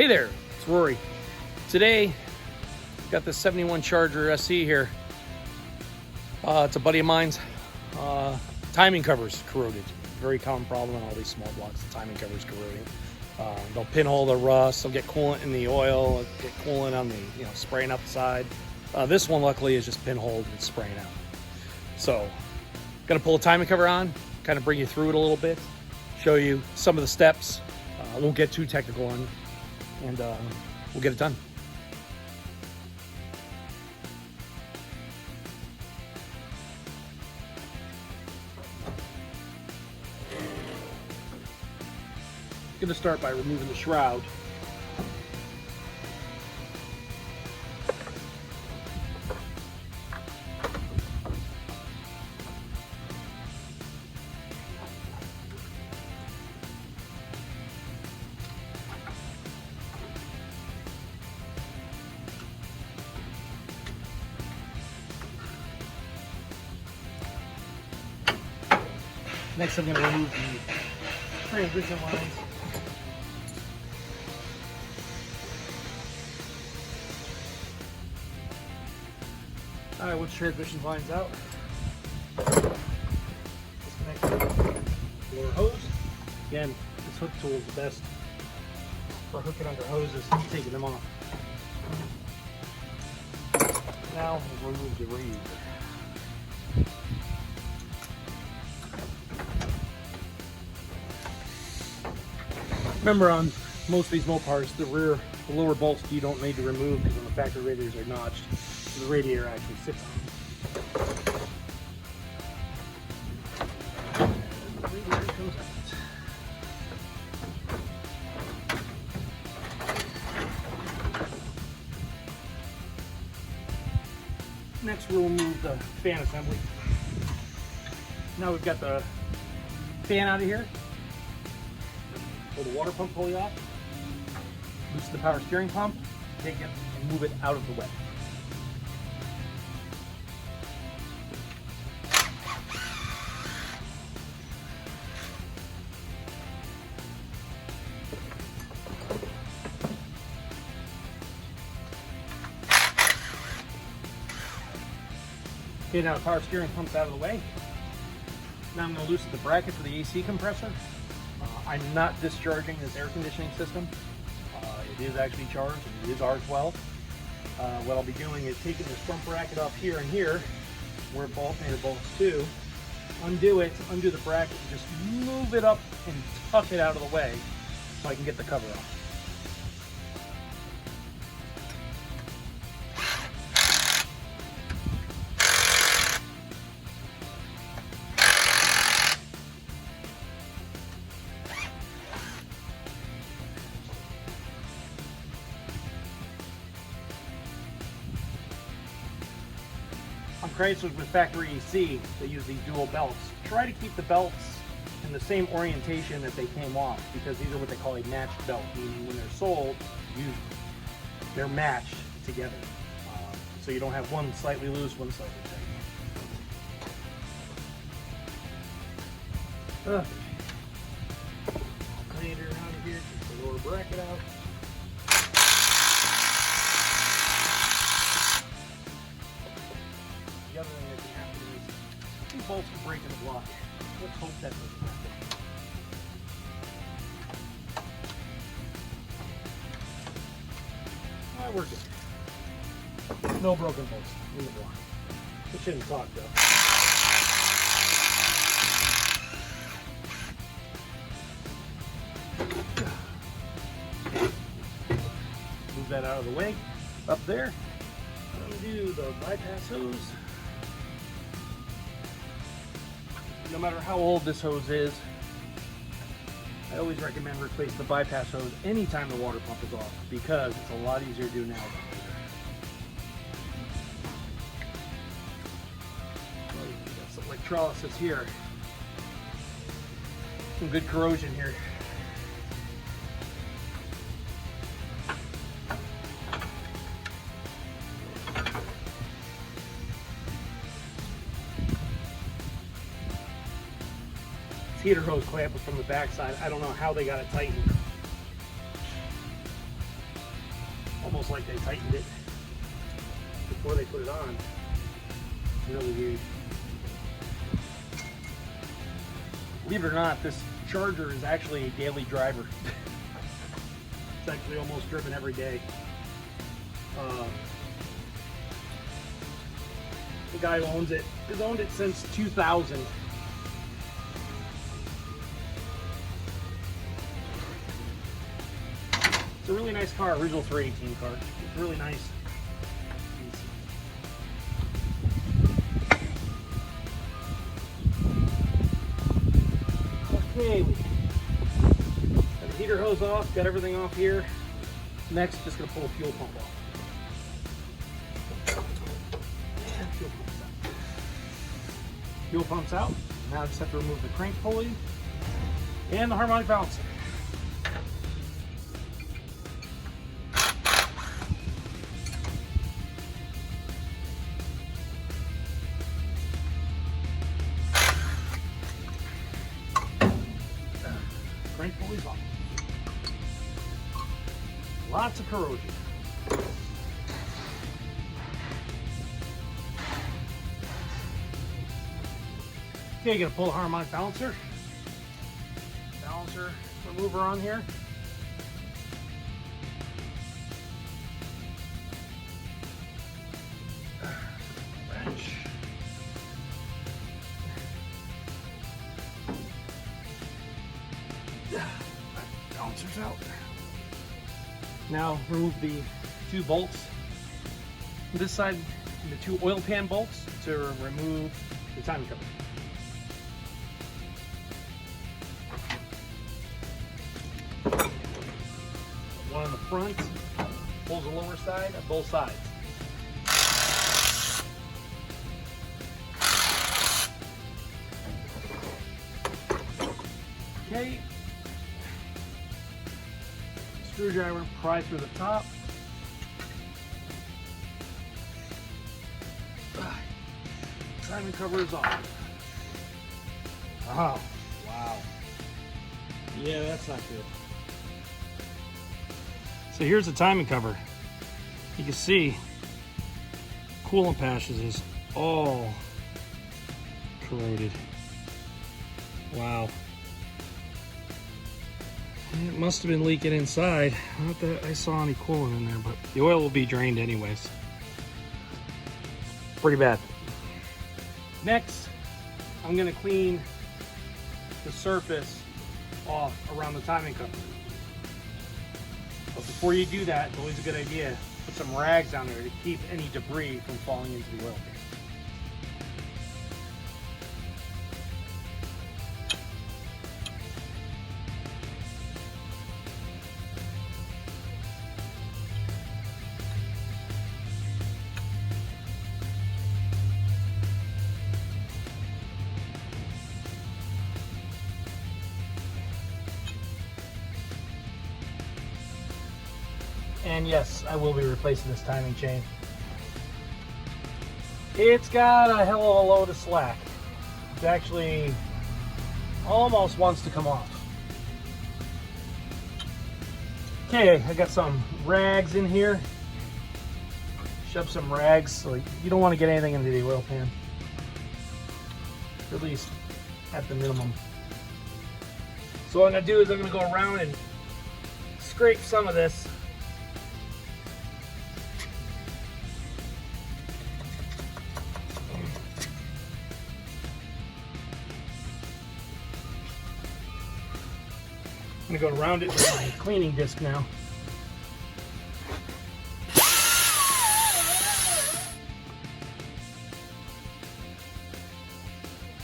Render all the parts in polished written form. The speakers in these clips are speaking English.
Hey there, it's Rory. Today, got this 71 Charger SE here. It's a buddy of mine's. Timing covers corroded. Very common problem on all these small blocks, the timing covers corroding. They'll pinhole the rust, they'll get coolant in the oil, get coolant on the, spraying out the side. This one luckily is just pinholed and spraying out. So, gonna pull a timing cover on, kind of bring you through it a little bit, show you some of the steps. I won't get too technical on you, and we'll get it done. I'm gonna start by removing the shroud. Next, I'm going to remove the transmission lines. All right, once the transmission line's out, disconnect the lower hose. Again, this hook tool is the best for hooking under hoses and taking them off. Now we'll remove the radiator. Remember, on most of these Mopars, the lower bolts you don't need to remove because when the factory radiators are notched, the radiator actually sits on them. The radiator comes out. Next, we'll remove the fan assembly. Now we've got the fan out of here. Pull the water pump pulley off, loosen the power steering pump, take it and move it out of the way. Okay, now the power steering pump's out of the way. Now I'm going to loosen the bracket for the AC compressor. I'm not discharging this air conditioning system. It is actually charged, and it is R12. What I'll be doing is taking this front bracket off here and here, where it bolts to, undo it, undo the bracket, and just move it up and tuck it out of the way so I can get the cover off. On Chrysler with factory AC, they use these dual belts. Try to keep the belts in the same orientation that they came off, because these are what they call a matched belt, meaning when they're sold, usually they're matched together. So you don't have one slightly loose, one slightly tight. Clean it around here, get the lower bracket out. The other thing that can happen is these bolts can break in the block. Let's hope that doesn't happen. Alright, we're good. No broken bolts in the block. It shouldn't talk though. Move that out of the way. Up there, undo the bypass hose. No matter how old this hose is, I always recommend replace the bypass hose anytime the water pump is off, because it's a lot easier to do now than later. Well, we got some electrolysis here. Some good corrosion here. Heater hose clamp was from the backside. I don't know how they got it tightened. almost like they tightened it before they put it on. Really weird. Believe it or not, this Charger is actually a daily driver. It's actually almost driven every day. The guy who owns it has owned it since 2000. It's a really nice car, original 318 car. It's really nice. Okay, got the heater hose off, got everything off here. Next, just gonna pull the fuel pump off. Fuel pump's out. Now I just have to remove the crank pulley and the harmonic balancer. Crank pulley's off. Lots of corrosion. Okay, gonna pull the harmonic balancer remover on here. Wrench. Balancer's out. Now remove the 2 bolts. This side, the 2 oil pan bolts to remove the timing cover. One on the front, pulls the lower side of both sides. Okay. Screwdriver, pry through the top. Timing cover is off. Oh, wow. Yeah, that's not good. So here's the timing cover. You can see coolant patches is all corroded. Wow. It must have been leaking inside. Not that I saw any coolant in there, but the oil will be drained anyways. Pretty bad. Next, I'm gonna clean the surface off around the timing cover. But before you do that, it's always a good idea to put some rags down there to keep any debris from falling into the oil pan. And yes, I will be replacing this timing chain. It's got a hell of a load of slack. It actually almost wants to come off. Okay, I got some rags in here. Shove some rags so you don't want to get anything into the oil pan. At least at the minimum. So what I'm going to do is I'm going to go around and scrape some of this. I'm going to go around it with my cleaning disc now.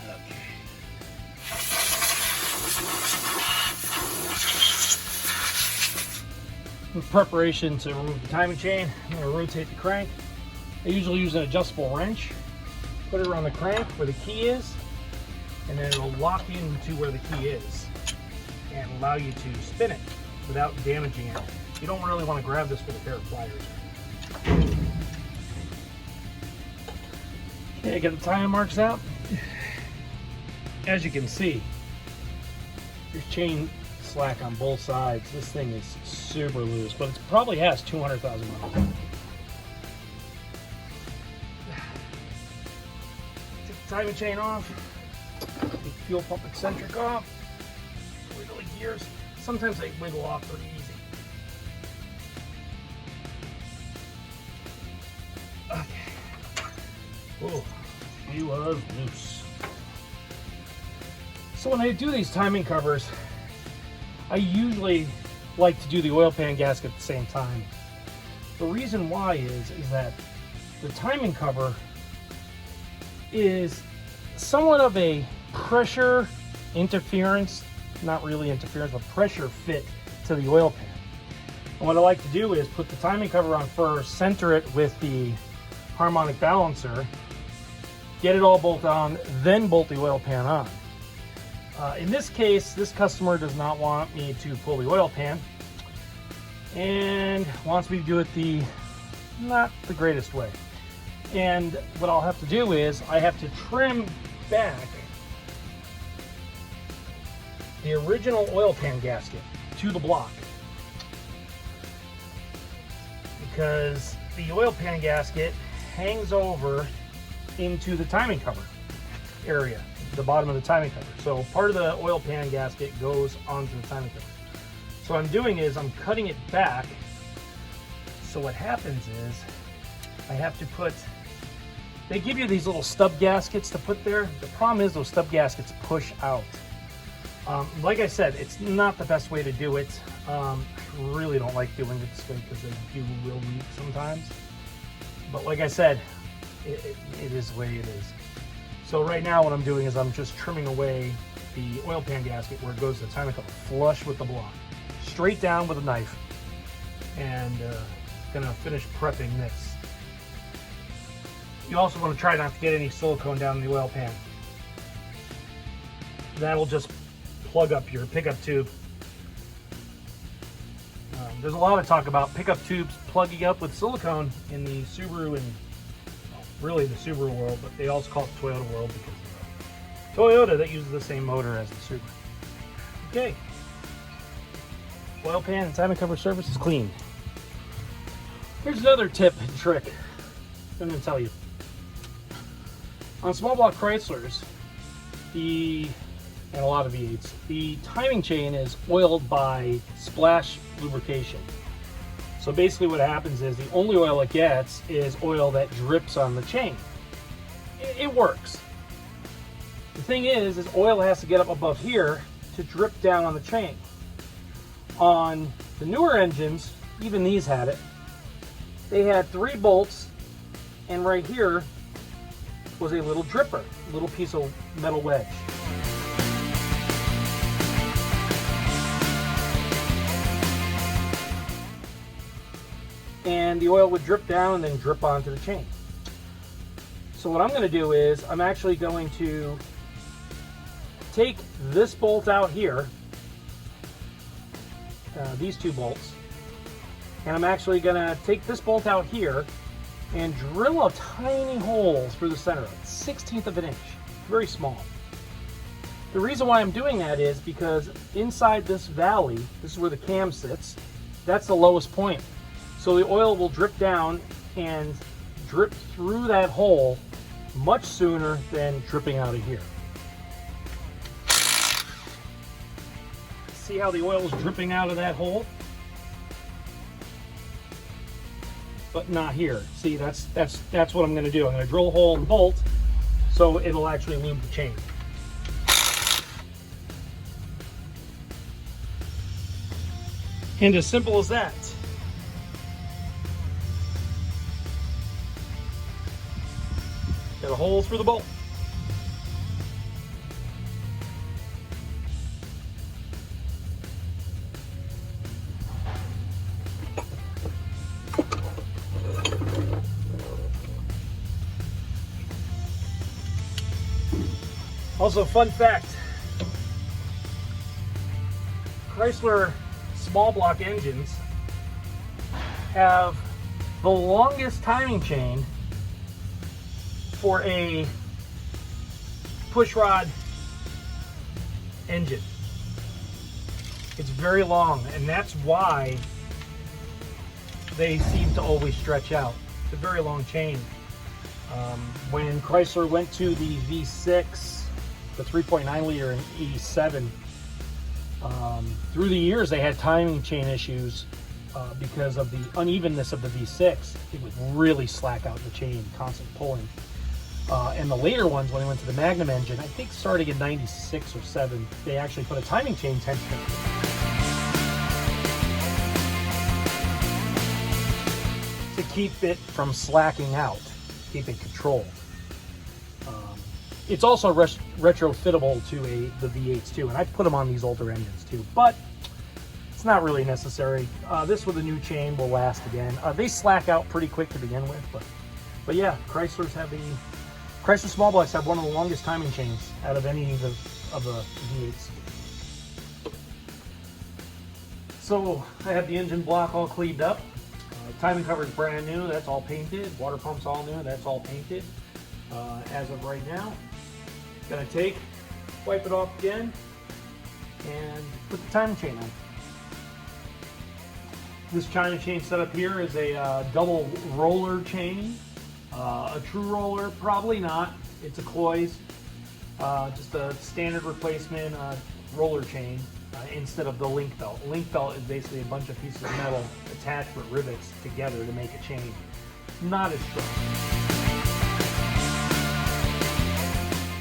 Okay. With preparation to remove the timing chain, I'm going to rotate the crank. I usually use an adjustable wrench. Put it around the crank where the key is, and then it'll lock into where the key is and allow you to spin it without damaging it. You don't really want to grab this with a pair of pliers. Okay, I got the timing marks out. As you can see, there's chain slack on both sides. This thing is super loose, but it probably has 200,000 miles. Take the timing chain off. Take the fuel pump eccentric off. Wiggle the gears. Sometimes they wiggle off pretty easy. Okay. Oh, she was loose. So when I do these timing covers, I usually like to do the oil pan gasket at the same time. The reason why is that the timing cover is somewhat of a pressure interference, not really interference, but pressure fit to the oil pan. And what I like to do is put the timing cover on first, center it with the harmonic balancer, get it all bolted on, then bolt the oil pan on. In this case, this customer does not want me to pull the oil pan and wants me to do it not the greatest way. And what I'll have to do is I have to trim back the original oil pan gasket to the block, because the oil pan gasket hangs over into the timing cover area, the bottom of the timing cover. So part of the oil pan gasket goes onto the timing cover. So what I'm doing is I'm cutting it back. So what happens is I have to put, they give you these little stub gaskets to put there. The problem is those stub gaskets push out. Like I said, it's not the best way to do it. I really don't like doing it this way because they do will leak sometimes. But like I said, it is the way it is. So right now what I'm doing is I'm just trimming away the oil pan gasket where it goes to the timing cover, flush with the block, straight down with a knife, and gonna finish prepping this. You also want to try not to get any silicone down in the oil pan. That'll just plug up your pickup tube. There's a lot of talk about pickup tubes plugging up with silicone in the Subaru and really the Subaru world, but they also call it Toyota world because of Toyota that uses the same motor as the Subaru. Okay, oil pan and timing cover surface is clean. Here's another tip and trick I'm going to tell you. On small block Chryslers, and a lot of V8s, the timing chain is oiled by splash lubrication. So basically what happens is the only oil it gets is oil that drips on the chain. It works. The thing is oil has to get up above here to drip down on the chain. On the newer engines, even these had it, they had 3 bolts, and right here was a little dripper, a little piece of metal wedge. And the oil would drip down and then drip onto the chain. So what I'm going to do is I'm actually going to take this bolt out here, these 2 bolts, and I'm actually going to take this bolt out here and drill a tiny hole through the center, 1/16 of an inch, very small. The reason why I'm doing that is because inside this valley, this is where the cam sits, that's the lowest point. So the oil will drip down and drip through that hole much sooner than dripping out of here. See how the oil is dripping out of that hole? But not here. See, that's what I'm going to do. I'm going to drill a hole and bolt so it'll actually lube the chain. And as simple as that. Got a hole for the bolt. Also, fun fact, Chrysler small block engines have the longest timing chain for a pushrod engine. It's very long, and that's why they seem to always stretch out. It's a very long chain. When Chrysler went to the V6, the 3.9 liter in '87, through the years they had timing chain issues because of the unevenness of the V6. It would really slack out the chain, constant pulling. And the later ones, when they went to the Magnum engine, I think starting in '96 or '7, they actually put a timing chain tensioner to keep it from slacking out, keep it controlled. It's also retrofittable to the V8s too, and I've put them on these older engines too, but it's not really necessary. This with a new chain will last again. They slack out pretty quick to begin with, but yeah, Chrysler small blocks have one of the longest timing chains out of any of the V8s. So I have the engine block all cleaned up. Timing cover is brand new, that's all painted. Water pump's all new, that's all painted. As of right now, gonna wipe it off again, and put the timing chain on. This timing chain setup here is a double roller chain. A true roller, probably not. It's a Cloys, just a standard replacement roller chain instead of the link belt. Link belt is basically a bunch of pieces of metal attached with rivets together to make a chain. Not as strong.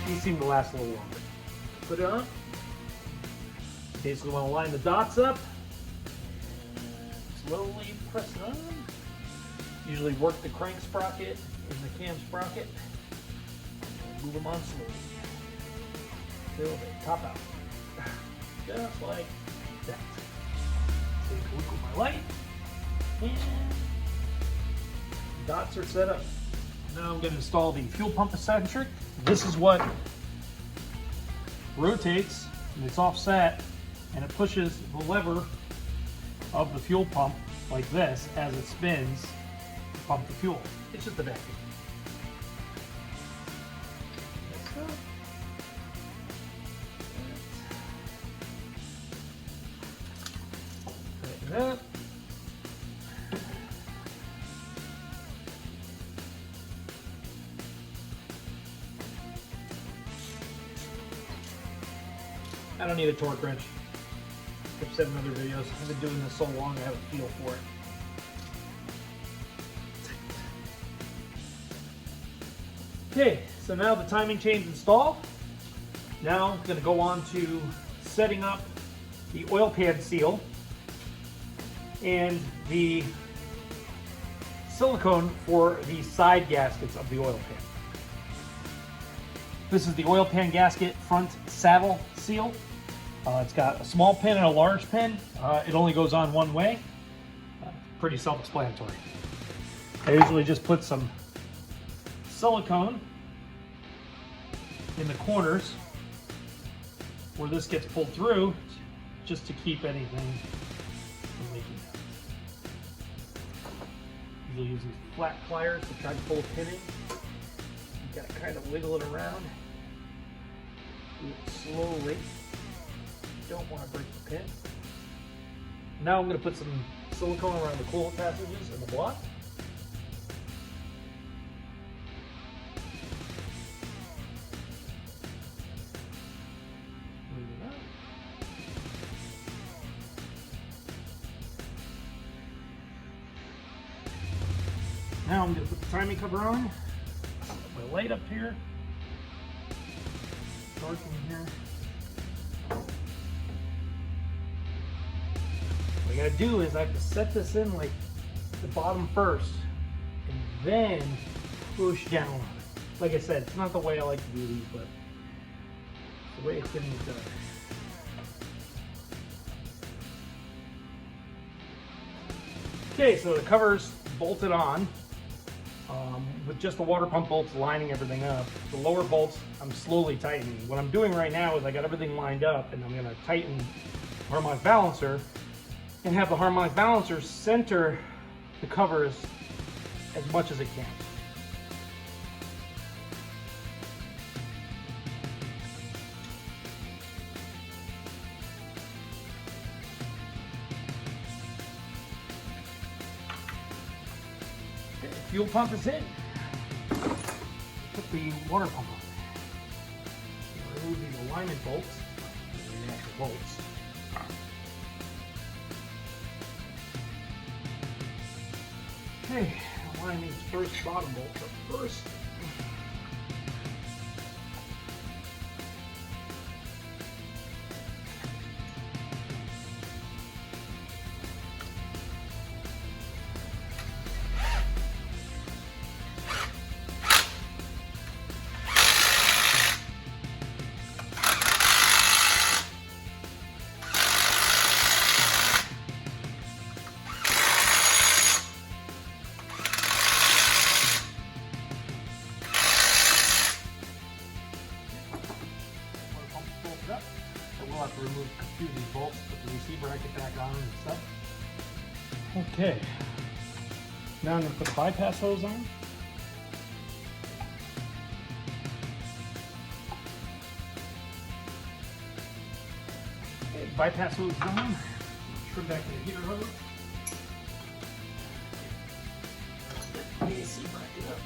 These seem to last a little longer. Put it on. Basically want to line the dots up. Slowly press it on. Usually work the crank sprocket and the cam sprocket. Move them on slowly till they top out. Just like that. Take a look with my light. And dots are set up. Now I'm going to install the fuel pump eccentric. This is what rotates, and it's offset, and it pushes the lever of the fuel pump like this as it spins to pump the fuel. It's just a vacuum. Tighten it up. I don't need a torque wrench. I've said in other videos, I've been doing this so long I have a feel for it. Okay, so now the timing chain's installed. Now I'm going to go on to setting up the oil pan seal and the silicone for the side gaskets of the oil pan. This is the oil pan gasket front saddle seal. It's got a small pin and a large pin. It only goes on one way. Pretty self-explanatory. I usually just put some silicone in the corners where this gets pulled through, just to keep anything from leaking out. Usually use these flat pliers to try to pull a pin in. You gotta kind of wiggle it around. Do it slowly. Don't want to break the pin. Now I'm going to put some silicone around the coolant passages in the block. Move it out. Now I'm going to put the timing cover on. Put my light up here. Dark in here. What I gotta do is I have to set this in like the bottom first and then push down on it. Like I said, it's not the way I like to do these, but it's the way it's getting done. Okay, so the cover's bolted on with just the water pump bolts lining everything up. The lower bolts I'm slowly tightening. What I'm doing right now is I got everything lined up and I'm going to tighten the harmonic balancer and have the harmonic balancer center the covers as much as it can. fuel pump is in. Put the water pump on. Remove these alignment bolts, the actual bolts. Okay, align these first bottom bolts up first. We'll have to remove a few of these bolts, put the AC bracket back on and stuff. Okay, now I'm going to put the bypass hose on. Okay, bypass hose is on. Trim back the heater hose. Get the AC bracket up.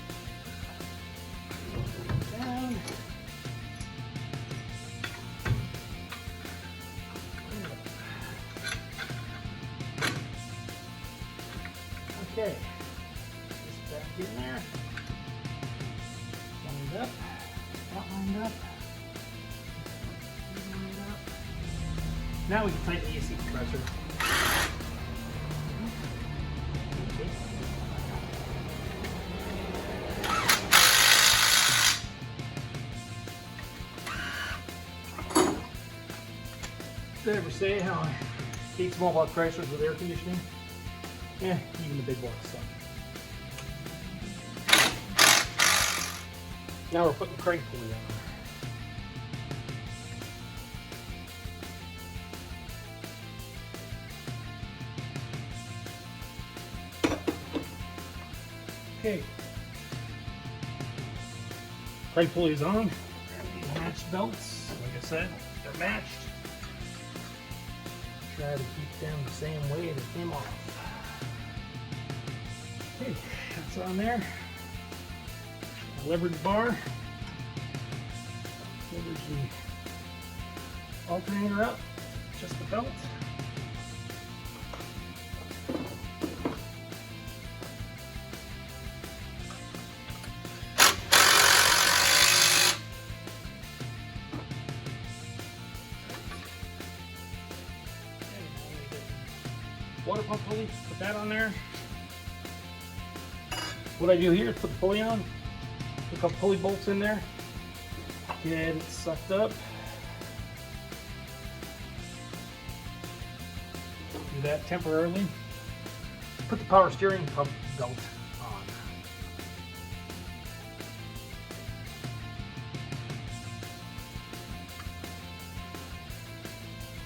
Down. Okay, just back in there, lined up, that lined up, lined up. Now we can tighten the AC compressor. Did I ever say how I hate small block Chryslers with air conditioning? Yeah, even the big blocks suck. Now we're putting the crank pulley on. Okay. Crank pulley is on. These matched belts, like I said, they're matched. Try to keep them the same way they came off. Okay, that's on there. Leverage bar. Leverage the alternator up. Just the belt. Water pump pulley, put that on there. What I do here is put the pulley on, put a couple pulley bolts in there, get it sucked up. Do that temporarily. Put the power steering pump belt on.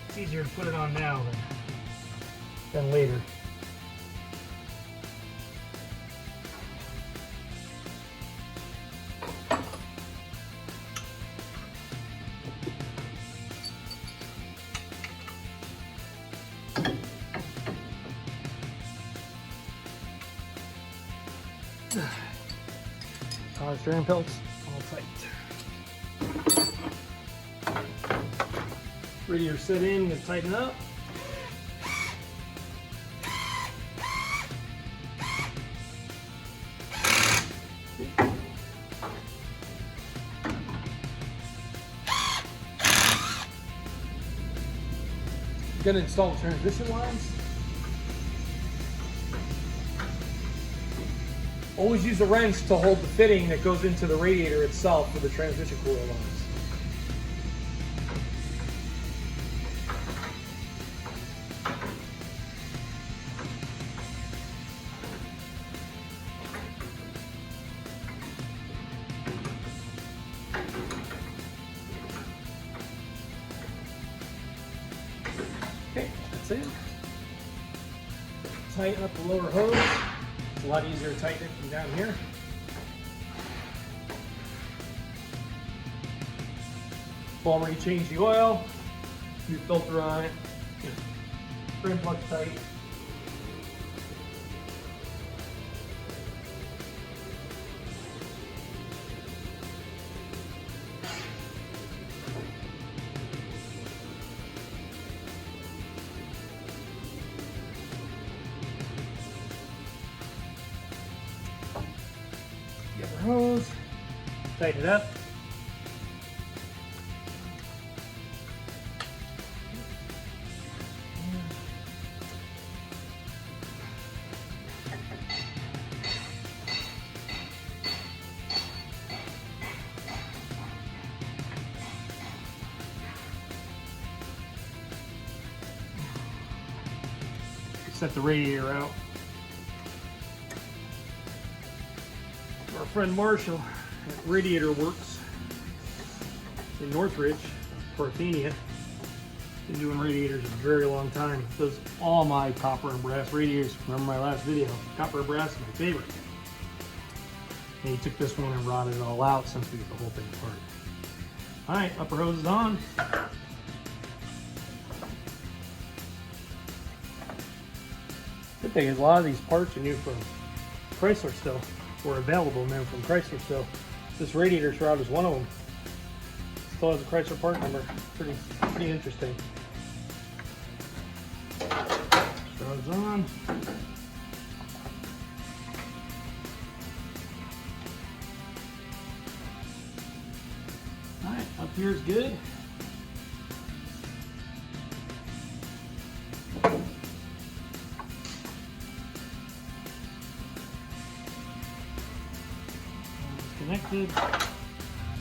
It's easier to put it on now than later. Power steering belts all tight. Radiator set in and tighten up. Going to install the transmission lines. Always use a wrench to hold the fitting that goes into the radiator itself for the transmission coil lines. Okay, that's it. Tighten up the lower hose. It's a lot easier to tighten it from down here. Before you change the oil, new filter on it, drain plug tight. hose, tighten it up. Set the radiator out. Our friend Marshall at Radiator Works in Northridge, Parthenia, been doing radiators a very long time. Does all my copper and brass radiators. Remember my last video? Copper and brass is my favorite. And he took this one and rotted it all out since we get the whole thing apart. All right, upper hose is on. Good thing is a lot of these parts you knew from Chrysler still were available, man, from Chrysler still. This radiator shroud is one of them. Still has a Chrysler part number. Pretty interesting. Shroud's on. Alright, up here is good. Connected.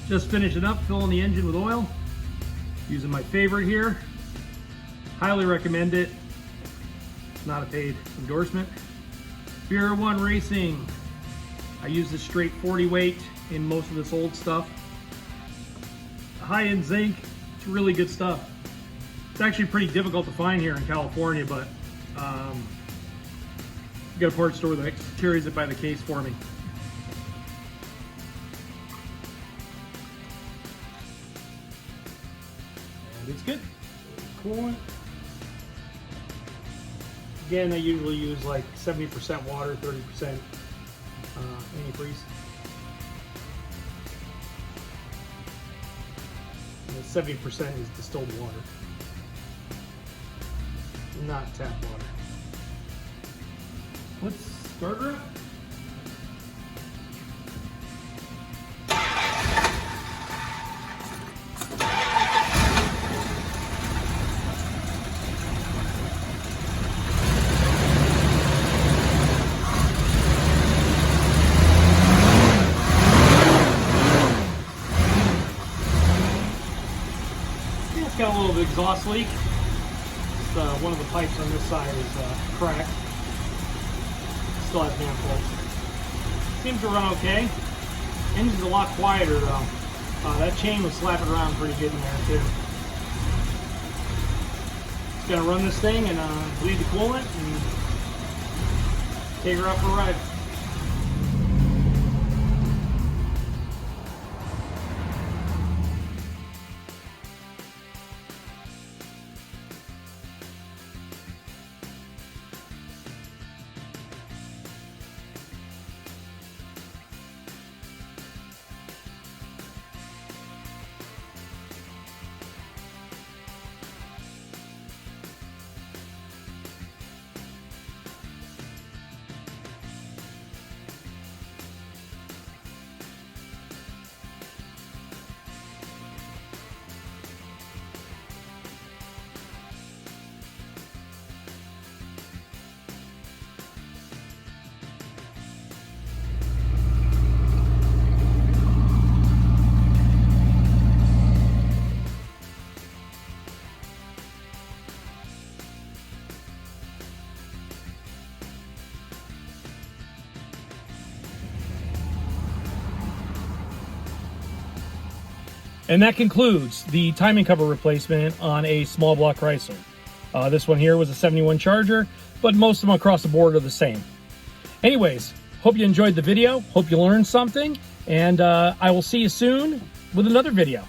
Just finishing up, filling the engine with oil. Using my favorite here. Highly recommend it. Not a paid endorsement. Beer One Racing. I use this straight 40 weight in most of this old stuff. High-end zinc. It's really good stuff. It's actually pretty difficult to find here in California, but I've got a parts store that carries it by the case for me. It's good. Coolant. Again, I usually use like 70% water, 30% antifreeze. And 70% is distilled water, not tap water. Let's start her up. It's got a little bit of exhaust leak. Just, one of the pipes on this side is cracked. Still has handfuls. Seems to run okay. Engine's a lot quieter though. That chain was slapping around pretty good in there too. Just gonna run this thing and bleed the coolant and take her out for a ride. And that concludes the timing cover replacement on a small block Chrysler. This one here was a 71 Charger, but most of them across the board are the same. Anyways, hope you enjoyed the video, hope you learned something, and I will see you soon with another video.